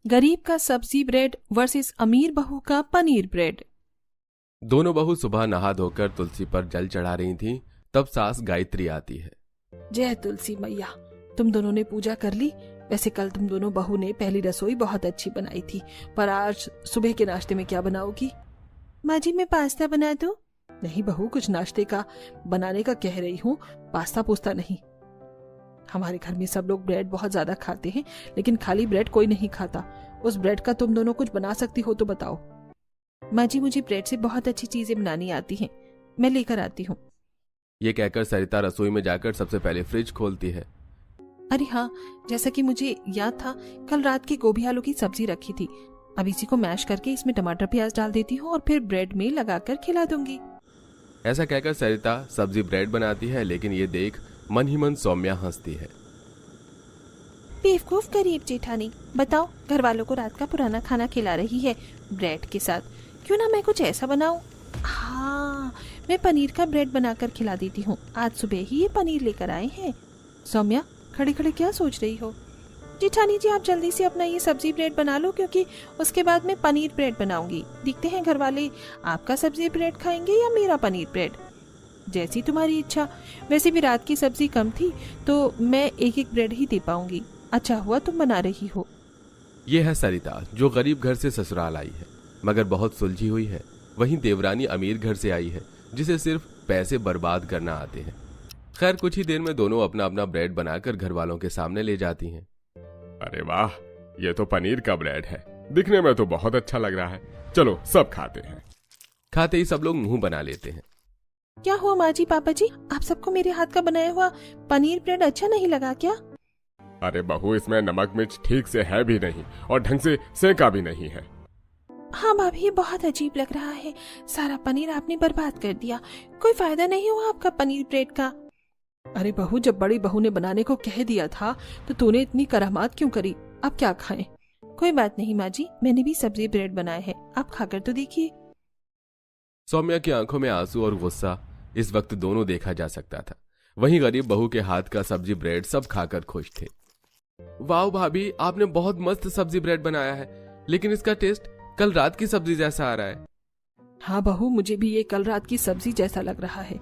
गरीब का सब्जी ब्रेड वर्सेस अमीर बहू का पनीर ब्रेड। दोनों बहू सुबह नहा धोकर तुलसी पर जल चढ़ा रही थीं, तब सास गायत्री आती है। जय तुलसी मैया, तुम दोनों ने पूजा कर ली। वैसे कल तुम दोनों बहू ने पहली रसोई बहुत अच्छी बनाई थी, पर आज सुबह के नाश्ते में क्या बनाओगी? माँ जी, मैं पास्ता बना दूं? नहीं बहू, कुछ नाश्ते का बनाने का कह रही हूँ, पास्ता पूस्ता नहीं। हमारे घर में सब लोग ब्रेड बहुत ज्यादा खाते हैं, लेकिन खाली ब्रेड कोई नहीं खाता। उस ब्रेड का तुम दोनों कुछ बना सकती हो तो बताओ। माँ जी, मुझे ब्रेड से बहुत अच्छी चीजें बनानी आती हैं, मैं लेकर आती हूँ। ये कहकर सरिता रसोई में जाकर सबसे पहले फ्रिज खोलती है। अरे हाँ, जैसा कि मुझे याद था, कल रात की गोभी आलू की सब्जी रखी थी। अब इसी को मैश करके इसमें टमाटर प्याज डाल देती हूँ और फिर ब्रेड में लगाकर खिला दूंगी। ऐसा कहकर सरिता सब्जी ब्रेड बनाती है, लेकिन ये देख मन ही मन सौम्या हंसती है। बेवकूफ गरीब जेठानी, बताओ, घर वालों को रात का पुराना खाना खिला रही है ब्रेड के साथ। क्यों ना मैं कुछ ऐसा बनाऊं? हाँ, मैं पनीर का ब्रेड बनाकर खिला देती हूँ। आज सुबह ही ये पनीर लेकर आए हैं। सौम्या, खड़े खड़े क्या सोच रही हो? जेठानी जी, आप जल्दी से अपना ये सब्जी ब्रेड बना लो, क्योंकि उसके बाद मैं पनीर ब्रेड बनाऊंगी। देखते हैं घर वाले आपका सब्जी ब्रेड खाएंगे या मेरा पनीर ब्रेड। जैसी तुम्हारी इच्छा। वैसे भी रात की सब्जी कम थी, तो मैं एक एक ब्रेड ही दे पाऊंगी। अच्छा हुआ तुम बना रही हो। ये है सरिता, जो गरीब घर से ससुराल आई है, मगर बहुत सुलझी हुई है। वहीं देवरानी अमीर घर से आई है, जिसे सिर्फ पैसे बर्बाद करना आते हैं। खैर, कुछ ही देर में दोनों अपना अपना ब्रेड बनाकर घर वालों के सामने ले जाती हैं। अरे वाह, ये तो पनीर का ब्रेड है, दिखने में तो बहुत अच्छा लग रहा है। चलो सब खाते हैं। खाते ही सब लोग मुंह बना लेते हैं। क्या हुआ माँ जी, पापा जी, आप सबको मेरे हाथ का बनाया हुआ पनीर ब्रेड अच्छा नहीं लगा क्या? अरे बहू, इसमें नमक मिर्च ठीक से है भी नहीं और ढंग से सेका भी नहीं है। हाँ भाभी, ये बहुत अजीब लग रहा है। सारा पनीर आपने बर्बाद कर दिया। कोई फायदा नहीं हुआ आपका पनीर ब्रेड का। अरे बहू, जब बड़ी बहू ने बनाने को कह दिया था तो तूने इतनी करामात क्यों करी? अब क्या खाएं? कोई बात नहीं माँ जी, मैंने भी सब्जी ब्रेड बनाए हैं, आप खाकर तो देखिए। सौम्या की आंखों में आंसू और गुस्सा इस वक्त दोनों देखा जा सकता था। वहीं गरीब बहू के हाथ का सब्जी ब्रेड सब खाकर खुश थे। वाह भाभी, आपने बहुत मस्त सब्जी ब्रेड बनाया है, लेकिन इसका टेस्ट कल रात की सब्जी जैसा आ रहा है। हाँ बहू, मुझे भी ये कल रात की सब्जी जैसा लग रहा है।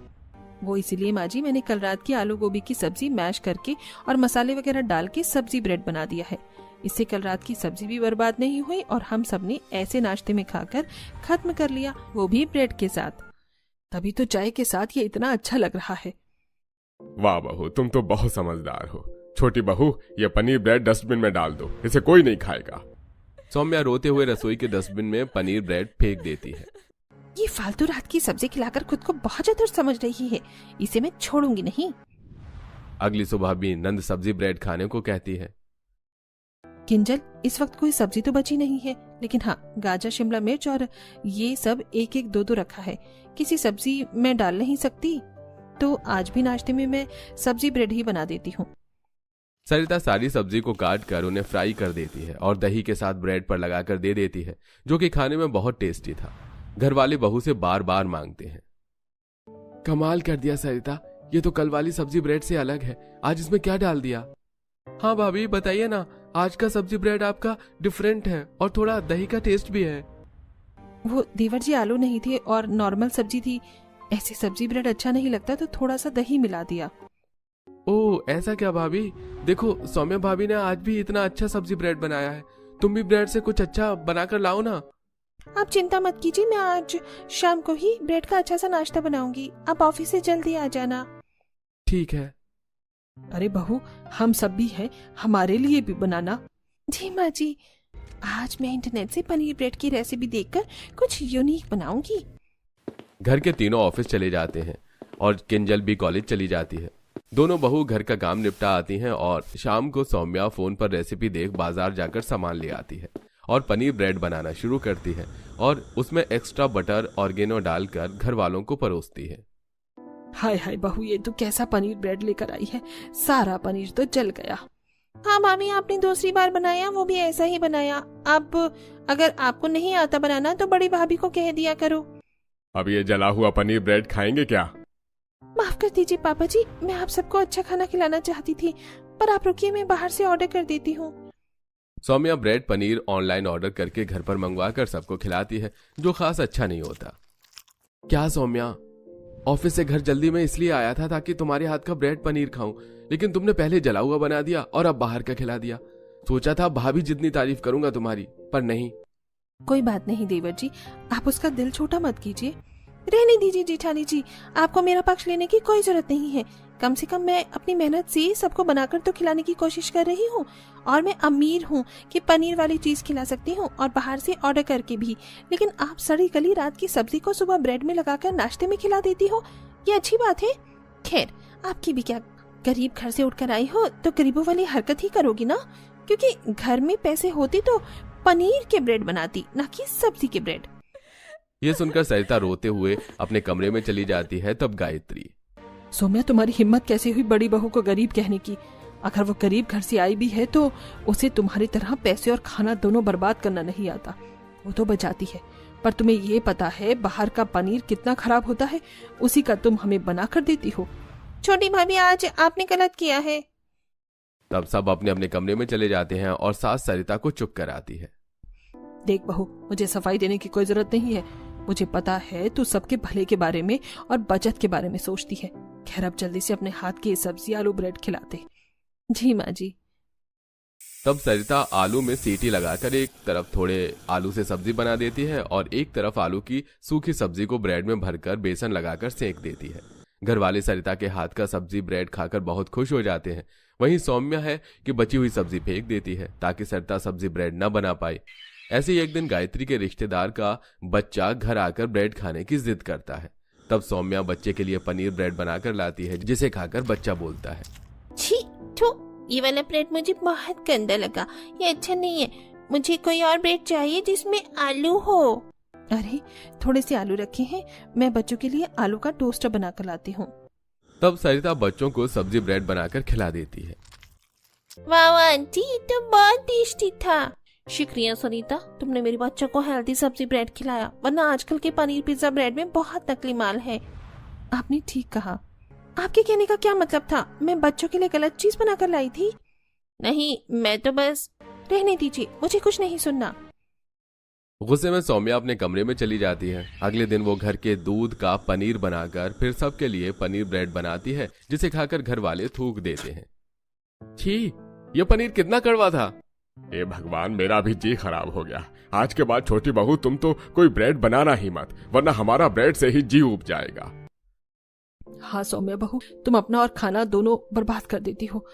वो इसीलिए माँ जी, मैंने कल रात की आलू गोभी की सब्जी मैश करके और मसाले वगैरह डाल के सब्जी ब्रेड बना दिया है। इससे कल रात की सब्जी भी बर्बाद नहीं हुई और हम सबने ऐसे नाश्ते में खाकर खत्म कर लिया, वो भी ब्रेड के साथ। तभी तो चाय के साथ ये इतना अच्छा लग रहा है। वाह बहू, तुम तो बहुत समझदार हो। छोटी बहू, ये पनीर ब्रेड डस्टबिन में डाल दो, इसे कोई नहीं खाएगा। सौम्या रोते हुए रसोई के डस्टबिन में पनीर ब्रेड फेंक देती है। ये फालतू रात की सब्जी खिलाकर खुद को बहुत चतुर समझ रही है, इसे मैं छोड़ूंगी नहीं। अगली सुबह भी नंद सब्जी ब्रेड खाने को कहती है। किंजल, इस वक्त कोई सब्जी तो बची नहीं है, लेकिन हाँ, गाजर, शिमला मिर्च और ये सब एक एक दो दो रखा है। किसी सब्जी मैं डाल नहीं सकती, तो आज भी नाश्ते में मैं सब्जी ब्रेड ही बना देती हूँ। सरिता सारी सब्जी को काट कर उन्हें फ्राई कर देती है और दही के साथ ब्रेड पर लगाकर दे देती है, जो कि खाने में बहुत टेस्टी था। घर वाले बहू से बार बार मांगते हैं। कमाल कर दिया सरिता, ये तो कल वाली सब्जी ब्रेड से अलग है, आज इसमें क्या डाल दिया? हाँ भाभी, बताइए ना, आज का सब्जी ब्रेड आपका डिफरेंट है और थोड़ा दही का टेस्ट भी है। वो देवर जी, आलू नहीं थे और नॉर्मल सब्जी थी। ऐसे सब्जी ब्रेड अच्छा नहीं लगता, तो थोड़ा सा दही मिला दिया। ओह, ऐसा क्या भाभी? देखो, सौम्या भाभी ने आज भी इतना अच्छा सब्जी ब्रेड बनाया है, तुम भी ब्रेड से कुछ अच्छा बनाकर लाओ ना। आप चिंता मत कीजिए, मैं आज शाम को ही ब्रेड का अच्छा सा नाश्ता बनाऊंगी। आप ऑफिस से जल्दी आ जाना। ठीक है। अरे बहू, हम सब भी हैं, हमारे लिए भी बनाना। जी माँ जी, आज मैं इंटरनेट से पनीर ब्रेड की रेसिपी देखकर कुछ यूनिक बनाऊंगी। घर के तीनों ऑफिस चले जाते हैं और किंजल भी कॉलेज चली जाती है। दोनों बहू घर का काम निपटा आती हैं और शाम को सौम्या फोन पर रेसिपी देख बाजार जाकर सामान ले आती है और पनीर ब्रेड बनाना शुरू करती है और उसमें एक्स्ट्रा बटर ऑर्गेनो डालकर घर वालों को परोसती है। हाय हाय बहू, ये तो कैसा पनीर ब्रेड लेकर आई है, सारा पनीर तो जल गया। हाँ मामी, आपने दूसरी बार बनाया, वो भी ऐसा ही बनाया। अब अगर आपको नहीं आता बनाना तो बड़ी भाभी को कह दिया करो। अब ये जला हुआ पनीर ब्रेड खाएंगे क्या? माफ कर दीजिए पापा जी, मैं आप सबको अच्छा खाना खिलाना चाहती थी, पर आप रुकिए, मैं बाहर से ऑर्डर कर देती हूँ। Saumya bread paneer online order करके घर पर मंगवा कर सबको खिलाती है, जो खास अच्छा नहीं होता। क्या सौम्या, ऑफिस से घर जल्दी में इसलिए आया था ताकि तुम्हारे हाथ का ब्रेड पनीर खाऊं, लेकिन तुमने पहले जला हुआ बना दिया और अब बाहर का खिला दिया। सोचा था भाभी जितनी तारीफ करूंगा तुम्हारी, पर नहीं। कोई बात नहीं देवर जी, आप उसका दिल छोटा मत कीजिए। रहने दीजिए जेठानी जी, आपको मेरा पक्ष लेने की कोई जरूरत नहीं है। कम से कम मैं अपनी मेहनत से सबको बनाकर तो खिलाने की कोशिश कर रही हूँ, और मैं अमीर हूँ कि पनीर वाली चीज खिला सकती हूँ, और बाहर से ऑर्डर करके भी। लेकिन आप सड़ी गली रात की सब्जी को सुबह ब्रेड में लगाकर नाश्ते में खिला देती हो, ये अच्छी बात है? खैर, आपकी भी क्या, गरीब घर से उठकर आई हो तो गरीबों वाली हरकत ही करोगी ना, क्योंकि घर में पैसे होते तो पनीर के ब्रेड बनाती, ना कि सब्जी के ब्रेड। ये सुनकर सरिता रोते हुए अपने कमरे में चली जाती है। तब गायत्री, सौम्या, तुम्हारी हिम्मत कैसे हुई बड़ी बहू को गरीब कहने की? अगर वो गरीब घर से आई भी है तो उसे तुम्हारी तरह पैसे और खाना दोनों बर्बाद करना नहीं आता। वो तो बचाती है, पर तुम्हें ये पता है बाहर का पनीर कितना खराब होता है, उसी का तुम हमें बना कर देती हो। छोटी भाभी, आज आपने गलत किया है। तब सब अपने अपने कमरे में चले जाते हैं और सास सरिता को चुप कराती है। देख बहू, मुझे सफाई देने की कोई जरूरत नहीं है। मुझे पता है तू सबके भले के बारे में और बचत के बारे में सोचती है। खैर, अब जल्दी से अपने हाथ की सब्जी आलू ब्रेड खिलाते। जी माँ जी। तब सरिता आलू में सीटी लगाकर एक तरफ थोड़े आलू से सब्जी बना देती है और एक तरफ आलू की सूखी सब्जी को ब्रेड में भरकर बेसन लगाकर सेंक देती है। घर वाले सरिता के हाथ का सब्जी ब्रेड खाकर बहुत खुश हो जाते हैं। वहीं सौम्या है कि बची हुई सब्जी फेंक देती है ताकि सरिता सब्जी ब्रेड न बना पाए। ऐसे ही एक दिन गायत्री के रिश्तेदार का बच्चा घर आकर ब्रेड खाने की जिद करता है। तब सौम्या बच्चे के लिए पनीर ब्रेड बनाकर लाती है, जिसे खाकर बच्चा बोलता है, छी थू, ये वाला ब्रेड मुझे बहुत गंदा लगा, ये अच्छा नहीं है। मुझे कोई और ब्रेड चाहिए जिसमें आलू हो। अरे, थोड़े से आलू रखे हैं, मैं बच्चों के लिए आलू का टोस्टर बनाकर लाती हूँ। तब सरिता बच्चों को सब्जी ब्रेड बनाकर खिला देती है। वाह वाह आंटी, ये तो बहुत टेस्टी था। शुक्रिया सुनीता, तुमने मेरे बच्चों को हेल्दी सब्जी ब्रेड खिलाया, वरना आजकल के पनीर पिज्जा ब्रेड में बहुत नकली माल है। आपने ठीक कहा। आपके कहने का क्या मतलब था? मैं बच्चों के लिए गलत चीज बनाकर लाई थी? नहीं, मैं तो बस। रहने दीजिए, मुझे कुछ नहीं सुनना। गुस्से में सौम्या अपने कमरे में चली जाती है। अगले दिन वो घर के दूध का पनीर बनाकर फिर सबके लिए पनीर ब्रेड बनाती है, जिसे खाकर घर वाले थूक देते हैं। छी, ये पनीर कितना कड़वा था। ए भगवान, मेरा भी जी खराब हो गया। आज के बाद छोटी बहू तुम तो कोई ब्रेड बनाना ही मत, वरना हमारा ब्रेड से ही जी उब जाएगा। हाँ सौम्या बहू, तुम अपना और खाना दोनों बर्बाद कर देती हो।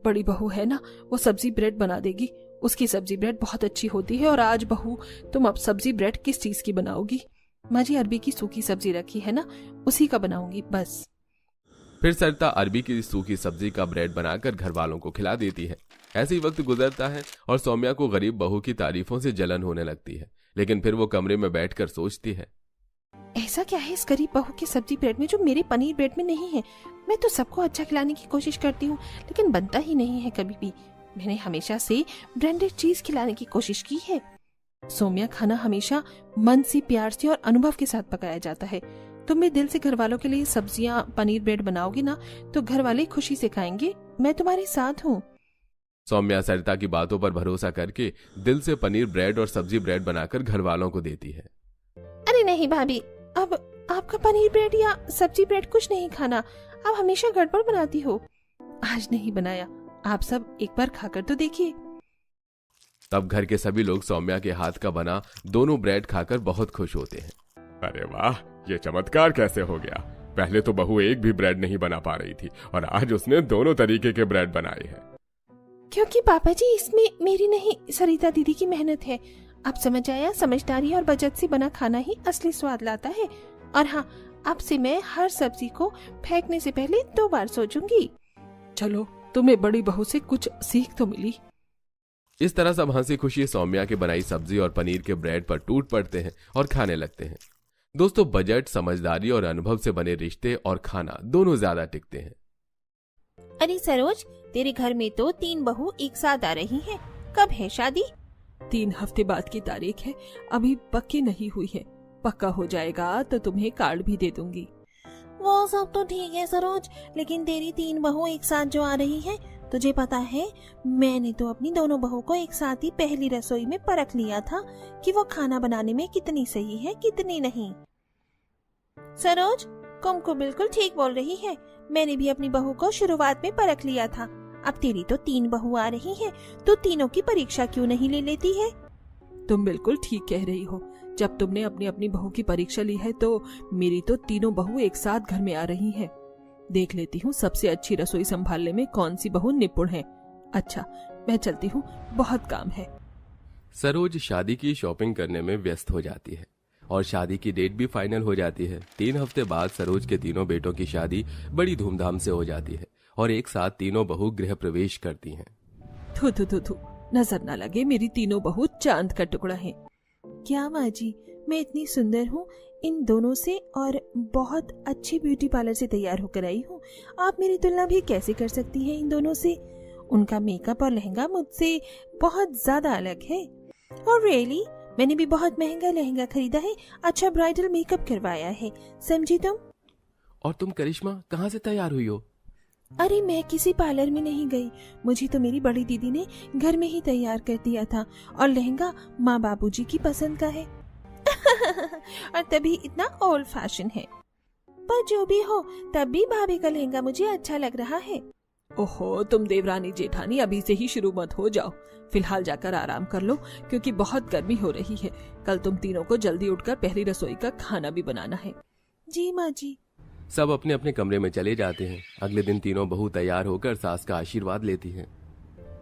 बड़ी बहू है ना, वो सब्जी ब्रेड बना देगी। उसकी सब्जी ब्रेड बहुत अच्छी होती है। और आज बहू, तुम अब सब्जी ब्रेड किस चीज की बनाओगी? माँ जी, अरबी की सूखी सब्जी रखी है ना, उसी का बनाऊंगी बस। फिर सरिता अरबी की सूखी सब्जी का ब्रेड बनाकर घर वालों को खिला देती है। ऐसे ही वक्त गुजरता है और सौम्या को गरीब बहू की तारीफों से जलन होने लगती है। लेकिन फिर वो कमरे में बैठकर सोचती है, ऐसा क्या है इस गरीब बहू की सब्जी ब्रेड में जो मेरे पनीर ब्रेड में नहीं है? मैं तो सबको अच्छा खिलाने की कोशिश करती हूँ, लेकिन बनता ही नहीं है कभी भी। मैंने हमेशा से ब्रांडेड चीज खिलाने की कोशिश की है। सौम्या, खाना हमेशा मन से, प्यार से और अनुभव के साथ पकाया जाता है। तुम भी दिल से घर वालों के लिए सब्जियां, पनीर ब्रेड बनाओगी ना, तो घर वाले खुशी से खाएंगे। मैं तुम्हारे साथ हूँ। सौम्या सरिता की बातों पर भरोसा करके दिल से पनीर ब्रेड और सब्जी ब्रेड बनाकर घर वालों को देती है। अरे नहीं भाभी, अब आपका पनीर ब्रेड या सब्जी ब्रेड कुछ नहीं खाना। आप हमेशा गड़बड़ बनाती हो। आज नहीं बनाया, आप सब एक बार खाकर तो देखिए। तब घर के सभी लोग सौम्या के हाथ का बना दोनों ब्रेड खाकर बहुत खुश होते हैं। अरे वाह, ये चमत्कार कैसे हो गया। पहले तो बहू एक भी ब्रेड नहीं बना पा रही थी और आज उसने दोनों तरीके के ब्रेड बनाए हैं। क्योंकि पापा जी, इसमें मेरी नहीं, सरिता दीदी की मेहनत है। अब समझ आया, समझदारी और बचत से बना खाना ही असली स्वाद लाता है। और हाँ, अब से मैं हर सब्जी को फेंकने से पहले 2 बार सोचूंगी। चलो, तुम्हें बड़ी बहू से कुछ सीख तो मिली। इस तरह सब हंसी खुशी सौम्या के बनाई सब्जी और पनीर के ब्रेड पर टूट पड़ते हैं और खाने लगते हैं। दोस्तों, बजट, समझदारी और अनुभव से बने रिश्ते और खाना दोनों ज्यादा टिकते हैं। अरे सरोज, तेरे घर में तो 3 बहू एक साथ आ रही हैं। कब है शादी? 3 हफ्ते बाद की तारीख है, अभी पक्की नहीं हुई है। पक्का हो जाएगा तो तुम्हें कार्ड भी दे दूंगी। वो सब तो ठीक है सरोज, लेकिन तेरी 3 बहू एक साथ जो आ रही हैं, तुझे पता है, मैंने तो अपनी दोनों बहू को एक साथ ही पहली रसोई में परख लिया था कि वो खाना बनाने में कितनी सही है कितनी नहीं। सरोज, कुमकु बिल्कुल ठीक बोल रही है। मैंने भी अपनी बहू को शुरुआत में परख लिया था। अब तेरी तो 3 बहू आ रही हैं, तो तीनों की परीक्षा क्यों नहीं ले लेती है? तुम बिल्कुल ठीक कह रही हो। जब तुमने अपनी अपनी बहू की परीक्षा ली है तो मेरी तो तीनों बहू एक साथ घर में आ रही हैं। देख लेती हूँ सबसे अच्छी रसोई संभालने में कौन सी बहू निपुण है। अच्छा, मैं चलती हूँ, बहुत काम है। सरोज शादी की शॉपिंग करने में व्यस्त हो जाती है और शादी की डेट भी फाइनल हो जाती है। 3 हफ्ते बाद सरोज के तीनों बेटों की शादी बड़ी धूमधाम से हो जाती है और एक साथ तीनों बहू गृह प्रवेश करती हैं। थू थू थू थू, नजर न लगे, मेरी तीनों बहू चांद का टुकड़ा है। क्या माँ जी, मैं इतनी सुंदर हूँ इन दोनों से और बहुत अच्छी ब्यूटी पार्लर से तैयार होकर आई हूँ। आप मेरी तुलना भी कैसे कर सकती हैं इन दोनों से? उनका मेकअप और लहंगा मुझसे बहुत ज्यादा अलग है। और रियली, मैंने भी बहुत महंगा लहंगा खरीदा है, अच्छा ब्राइडल मेकअप करवाया है, समझी तुम? और तुम करिश्मा कहाँ से तैयार हुई हो? अरे मैं किसी पार्लर में नहीं गई, मुझे तो मेरी बड़ी दीदी ने घर में ही तैयार कर दिया था और लहंगा माँ बाबूजी की पसंद का है। और तभी इतना ओल्ड फैशन है। पर जो भी हो, तब भी भाभी का लहंगा मुझे अच्छा लग रहा है। ओहो, तुम देवरानी जेठानी अभी से ही शुरू मत हो जाओ। फिलहाल जाकर आराम कर लो क्योंकि बहुत गर्मी हो रही है। कल तुम तीनों को जल्दी उठकर पहली रसोई का खाना भी बनाना है। जी माँ जी। सब अपने अपने कमरे में चले जाते हैं। अगले दिन तीनों बहू तैयार होकर सास का आशीर्वाद लेती हैं।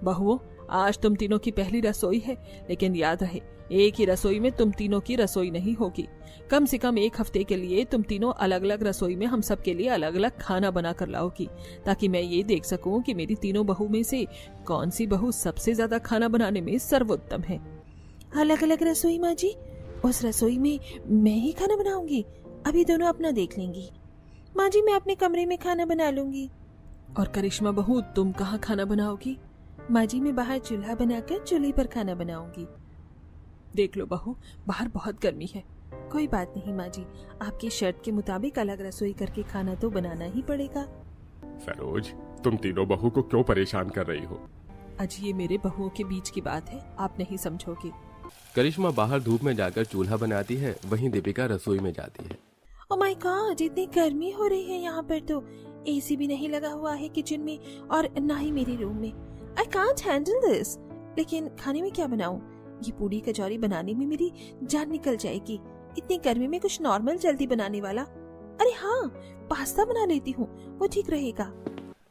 बहुओं, आज तुम तीनों की पहली रसोई है, लेकिन याद रहे, एक ही रसोई में तुम तीनों की रसोई नहीं होगी। कम से कम 1 हफ्ते के लिए तुम तीनों अलग अलग रसोई में हम सब के लिए अलग अलग खाना बना कर लाओगी, ताकि मैं ये देख सकूं कि मेरी तीनों बहू में से कौन सी बहू सबसे ज्यादा खाना बनाने में सर्वोत्तम है। अलग अलग रसोई माँ जी? उस रसोई में मैं ही खाना बनाऊंगी? अभी दोनों अपना देख लेंगी। माँ जी, मैं अपने कमरे में खाना बना लूंगी। और करिश्मा बहू, तुम कहाँ खाना बनाओगी? माँ जी, मैं बाहर चूल्हा बनाकर चूल्हे पर खाना बनाऊंगी। देख लो बहू, बाहर बहुत गर्मी है। कोई बात नहीं माँ जी, आपकी शर्त के मुताबिक अलग रसोई करके खाना तो बनाना ही पड़ेगा। सरोज, तुम तीनों बहू को क्यों परेशान कर रही हो? आज ये मेरे बहुओं के बीच की बात है, आप नहीं समझोगे। करिश्मा बाहर धूप में जाकर चूल्हा बनाती है, वहीं दीपिका रसोई में जाती है। ओह माय गॉड, इतनी गर्मी हो रही है यहाँ पर तो। एसी भी नहीं लगा हुआ है किचन में और ना ही मेरे रूम में। I can't handle this. लेकिन खाने में क्या बनाऊं? ये पूड़ी कचौरी बनाने में मेरी जान निकल जाएगी। इतनी गर्मी में कुछ नॉर्मल जल्दी बनाने वाला। अरे हाँ, पास्ता बना लेती हूँ, वो ठीक रहेगा।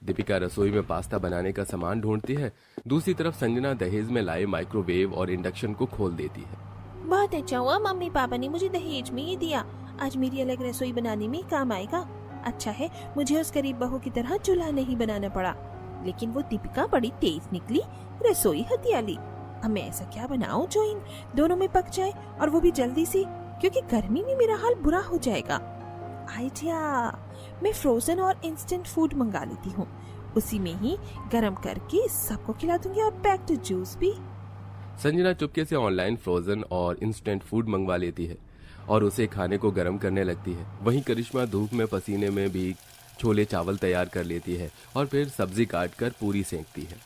दीपिका रसोई में पास्ता बनाने का सामान ढूंढती है। दूसरी तरफ संजना दहेज में लाए माइक्रोवेव और इंडक्शन को खोल देती है। बहुत अच्छा हुआ मम्मी पापा ने मुझे दहेज में ये दिया। आज मेरी अलग रसोई बनाने में काम आएगा। अच्छा है मुझे उस गरीब बहू की तरह चूल्हा नहीं बनाना पड़ा। लेकिन वो दीपिका बड़ी तेज निकली, रसोई हथियाली। अब मैं ऐसा क्या बनाऊं जो इन दोनों में पक जाए, और वो भी जल्दी से, क्योंकि गर्मी में मेरा हाल बुरा हो जाएगा। आइडिया, मैं फ्रोजन और इंस्टेंट फूड मंगा लेती हूँ, उसी में ही गर्म करके सबको खिला दूंगी और पैक्ड जूस भी। संजना चुपके से ऑनलाइन फ्रोजन और इंस्टेंट फूड मंगवा लेती है और उसे खाने को गर्म करने लगती है। वहीं करिश्मा धूप में पसीने में भी छोले चावल तैयार कर लेती है और फिर सब्जी काट कर पूरी सेंकती है।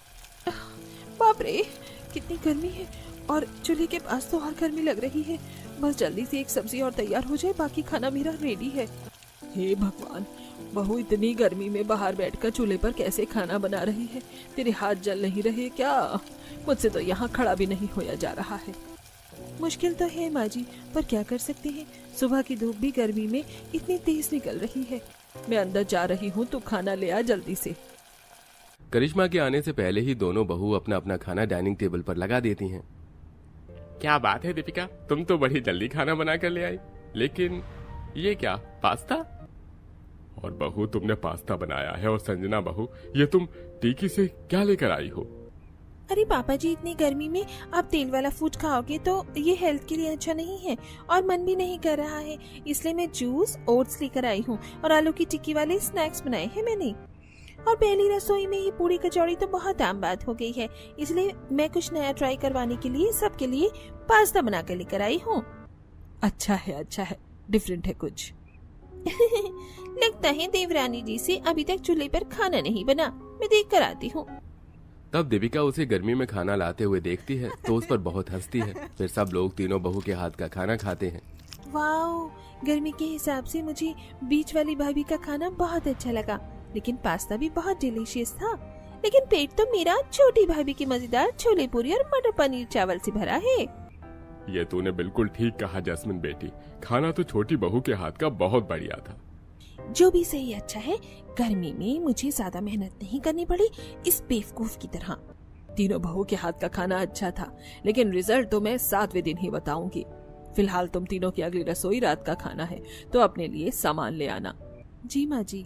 बाप रे, कितनी गर्मी है और चूल्हे के पास तो और गर्मी लग रही है। बस जल्दी से एक सब्जी और तैयार हो जाए, बाकी खाना मेरा रेडी है। हे भगवान, बहू इतनी गर्मी में बाहर बैठकर चूल्हे पर कैसे खाना बना रही है? तेरे हाथ जल नहीं रहे क्या? मुझसे तो यहाँ खड़ा भी नहीं होया जा रहा है। मुश्किल तो है माँ जी, पर क्या कर सकते हैं। सुबह की धूप भी गर्मी में इतनी तेज निकल रही है। मैं अंदर जा रही हूँ, तू खाना ले आ जल्दी से। करिश्मा के आने से पहले ही दोनों बहू अपना अपना खाना डाइनिंग टेबल पर लगा देती हैं। क्या बात है दीपिका, तुम तो बड़ी जल्दी खाना बना कर ले आई। लेकिन ये क्या, पास्ता? और बहू तुमने पास्ता बनाया है, और संजना बहू ये तुम टीकी से क्या लेकर आई हो? अरे पापा जी, इतनी गर्मी में आप तेल वाला फूड खाओगे तो ये हेल्थ के लिए अच्छा नहीं है और मन भी नहीं कर रहा है। इसलिए मैं जूस, ओट्स लेकर आई हूँ और आलू की टिक्की वाले स्नैक्स बनाए हैं मैंने। और पहली रसोई में ये पूरी कचौड़ी तो बहुत आम बात हो गई है, इसलिए मैं कुछ नया ट्राई करवाने के लिए सबके लिए पास्ता बना कर लेकर आई हूँ। अच्छा है, डिफरेंट है कुछ। लगता है देवरानी जी से अभी तक चूल्हे पर खाना नहीं बना। मैं देख कर आती हूँ। तब दीपिका उसे गर्मी में खाना लाते हुए देखती है तो उस पर बहुत हंसती है। फिर सब लोग तीनों बहू के हाथ का खाना खाते हैं। वाओ, गर्मी के हिसाब से मुझे बीच वाली भाभी का खाना बहुत अच्छा लगा, लेकिन पास्ता भी बहुत डिलीशियस था। लेकिन पेट तो मेरा छोटी भाभी की मजेदार छोले पूरी और मटर पनीर चावल से भरा है। ये तूने बिल्कुल ठीक कहा जैस्मिन बेटी, खाना तो छोटी बहू के हाथ का बहुत बढ़िया था। जो भी सही अच्छा है, गर्मी में मुझे ज्यादा मेहनत नहीं करनी पड़ी इस बेवकूफ की तरह। तीनों बहू के हाथ का खाना अच्छा था, लेकिन रिजल्ट तो मैं 7वें दिन ही बताऊंगी। फिलहाल तुम तीनों की अगली रसोई रात का खाना है, तो अपने लिए सामान ले आना। जी माँ जी।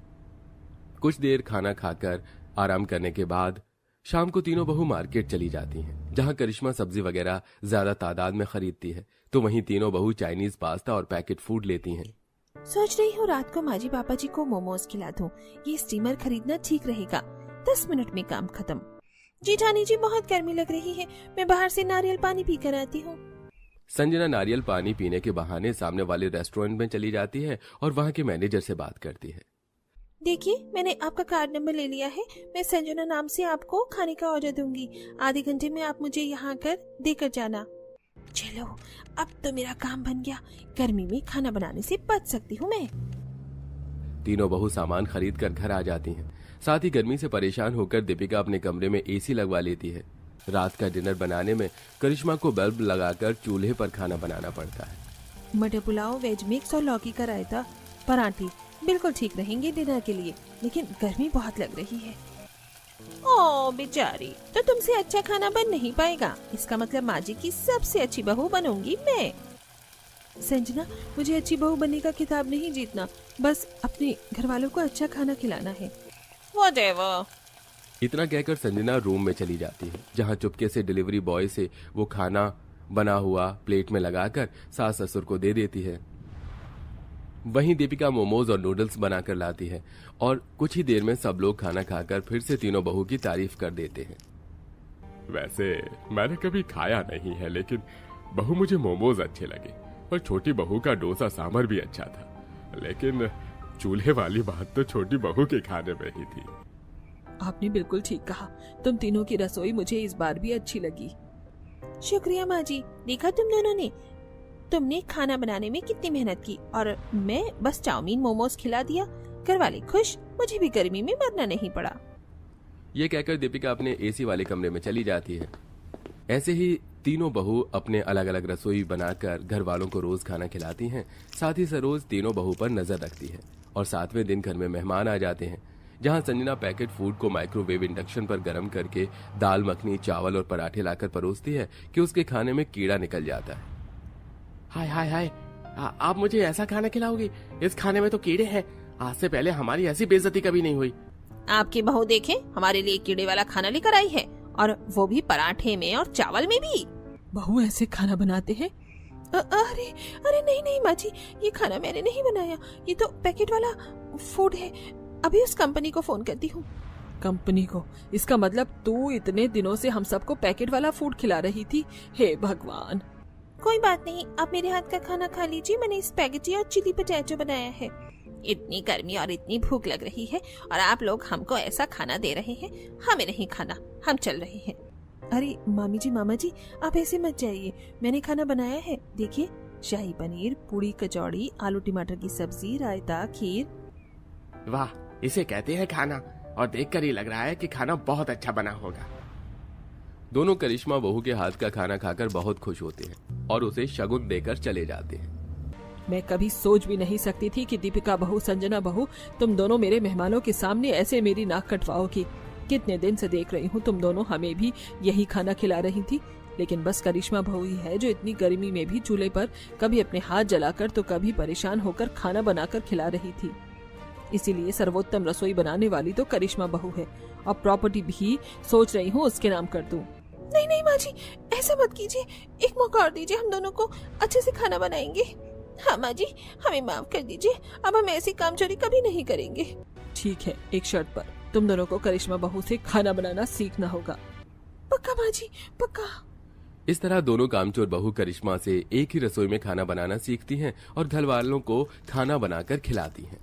कुछ देर खाना खाकर आराम करने के बाद शाम को तीनों बहू मार्केट चली जाती हैं, जहां करिश्मा सब्जी वगैरह ज्यादा तादाद में खरीदती है, तो वहीं तीनों बहू चाइनीज पास्ता और पैकेट फूड लेती हैं। सोच रही हूँ रात को माजी पापा जी को मोमोज खिला दूं। ये स्टीमर खरीदना ठीक रहेगा। 10 मिनट में काम खत्म। जेठानी जी, बहुत गर्मी लग रही है, मैं बाहर से नारियल पानी पी कर आती हूँ। संजना नारियल पानी पीने के बहाने सामने वाले रेस्टोरेंट में चली जाती है और वहां के मैनेजर से बात करती है। देखिए, मैंने आपका कार्ड नंबर ले लिया है। मैं संजना नाम से आपको खाने का ऑर्डर दूंगी। आधे घंटे में आप मुझे यहाँ कर देकर जाना। चलो, अब तो मेरा काम बन गया। गर्मी में खाना बनाने से बच सकती हूँ मैं। तीनों बहू सामान खरीद कर घर आ जाती हैं। साथ ही गर्मी से परेशान होकर दीपिका अपने कमरे में एसी लगवा लेती है। रात का डिनर बनाने में करिश्मा को बल्ब लगाकर चूल्हे पर खाना बनाना पड़ता है। मटर पुलाव, वेज मिक्स और लौकी का रायता, पराठे बिल्कुल ठीक रहेंगे डिनर के लिए, लेकिन गर्मी बहुत लग रही है। ओ बेचारी, तो तुमसे अच्छा खाना बन नहीं पाएगा। इसका मतलब माँ जी की सबसे अच्छी बहू बनूंगी मैं। संजना, मुझे अच्छी बहू बनने का खिताब नहीं जीतना, बस अपने घर वालों को अच्छा खाना खिलाना है। Whatever। इतना कहकर संजना रूम में चली जाती है, जहां चुपके से डिलीवरी बॉय से वो खाना बना हुआ प्लेट में लगाकर सास ससुर को दे देती है। वहीं दीपिका मोमोज और नूडल्स बनाकर लाती है और कुछ ही देर में सब लोग खाना खाकर फिर से तीनों बहू की तारीफ कर देते हैं। वैसे मैंने कभी खाया नहीं है, लेकिन बहू मुझे मोमोज अच्छे लगे और छोटी बहू का डोसा सांभर भी अच्छा था। लेकिन चूल्हे वाली बात तो छोटी बहू के खाने में ही थी। आपने बिल्कुल ठीक कहा, तुम तीनों की रसोई मुझे इस बार भी अच्छी लगी। शुक्रिया माँ जी। देखा तुम दोनों ने, तुमने खाना बनाने में कितनी मेहनत की और मैं बस चाउमीन मोमोज खिला दिया। घर वाले खुश, मुझे भी गर्मी में मरना नहीं पड़ा। ये कहकर दीपिका अपने एसी वाले कमरे में चली जाती है। ऐसे ही तीनों बहू अपने अलग अलग रसोई बनाकर घर वालों को रोज खाना खिलाती हैं। साथ ही सरोज तीनों बहू पर नजर रखती है और 7वें दिन घर में मेहमान आ जाते हैं, जहां संजना पैकेट फूड को माइक्रोवेव इंडक्शन पर गर्म करके दाल मखनी, चावल और पराठे लाकर परोसती है कि उसके खाने में कीड़ा निकल जाता है। हाय हाय हाय, आप मुझे ऐसा खाना खिलाओगी? इस खाने में तो कीड़े हैं। आज से पहले हमारी ऐसी बेइज्जती कभी नहीं हुई। आपकी बहू देखे हमारे लिए कीड़े वाला खाना लेकर आई है, और वो भी पराठे में और चावल में भी। बहू ऐसे खाना बनाते हैं? अरे अरे नहीं नहीं माँ जी, ये खाना मैंने नहीं बनाया, ये तो पैकेट वाला फूड है। अभी उस कंपनी को फोन करती हूँ। कंपनी को? इसका मतलब तू इतने दिनों से हम सबको पैकेट वाला फूड खिला रही थी? हे भगवान। कोई बात नहीं, आप मेरे हाथ का खाना खा लीजिए। मैंने स्पैगेटी और चिली पोटैटो बनाया है। इतनी गर्मी और इतनी भूख लग रही है और आप लोग हमको ऐसा खाना दे रहे हैं। हमें नहीं खाना, हम चल रहे हैं। अरे मामी जी, मामा जी, आप ऐसे मत जाइए, मैंने खाना बनाया है। देखिए, शाही पनीर, पूड़ी, कचौड़ी, आलू टमाटर की सब्जी, रायता, खीर। वाह, इसे कहते हैं खाना, और देखकर ही लग रहा है कि खाना बहुत अच्छा बना होगा। दोनों करिश्मा बहू के हाथ का खाना खाकर बहुत खुश होते हैं और उसे शगुन देकर चले जाते हैं। मैं कभी सोच भी नहीं सकती थी कि दीपिका बहू, संजना बहू, तुम दोनों मेरे मेहमानों के सामने ऐसे मेरी नाक कटवाओगी। कितने दिन से देख रही हूँ तुम दोनों हमें भी यही खाना खिला रही थी, लेकिन बस करिश्मा बहू ही है जो इतनी गर्मी में भी चूल्हे पर कभी अपने हाथ जलाकर तो कभी परेशान होकर खाना बनाकर खिला रही थी। इसीलिए सर्वोत्तम रसोई बनाने वाली तो करिश्मा बहू है, और प्रॉपर्टी भी सोच रही हूँ उसके नाम कर दूं। नहीं नहीं माँ जी, ऐसा मत कीजिए, एक मौका और दीजिए, हम दोनों को अच्छे से खाना बनाएंगे। हाँ माँ जी, हमें माफ कर दीजिए, अब हम ऐसी काम चोरी कभी नहीं करेंगे। ठीक है, एक शर्त पर, तुम दोनों को करिश्मा बहू से खाना बनाना सीखना होगा। पक्का माँ जी, पक्का। इस तरह दोनों कामचोर बहू करिश्मा से एक ही रसोई में खाना बनाना सीखती हैं और घर वालों को खाना बनाकर खिलाती हैं।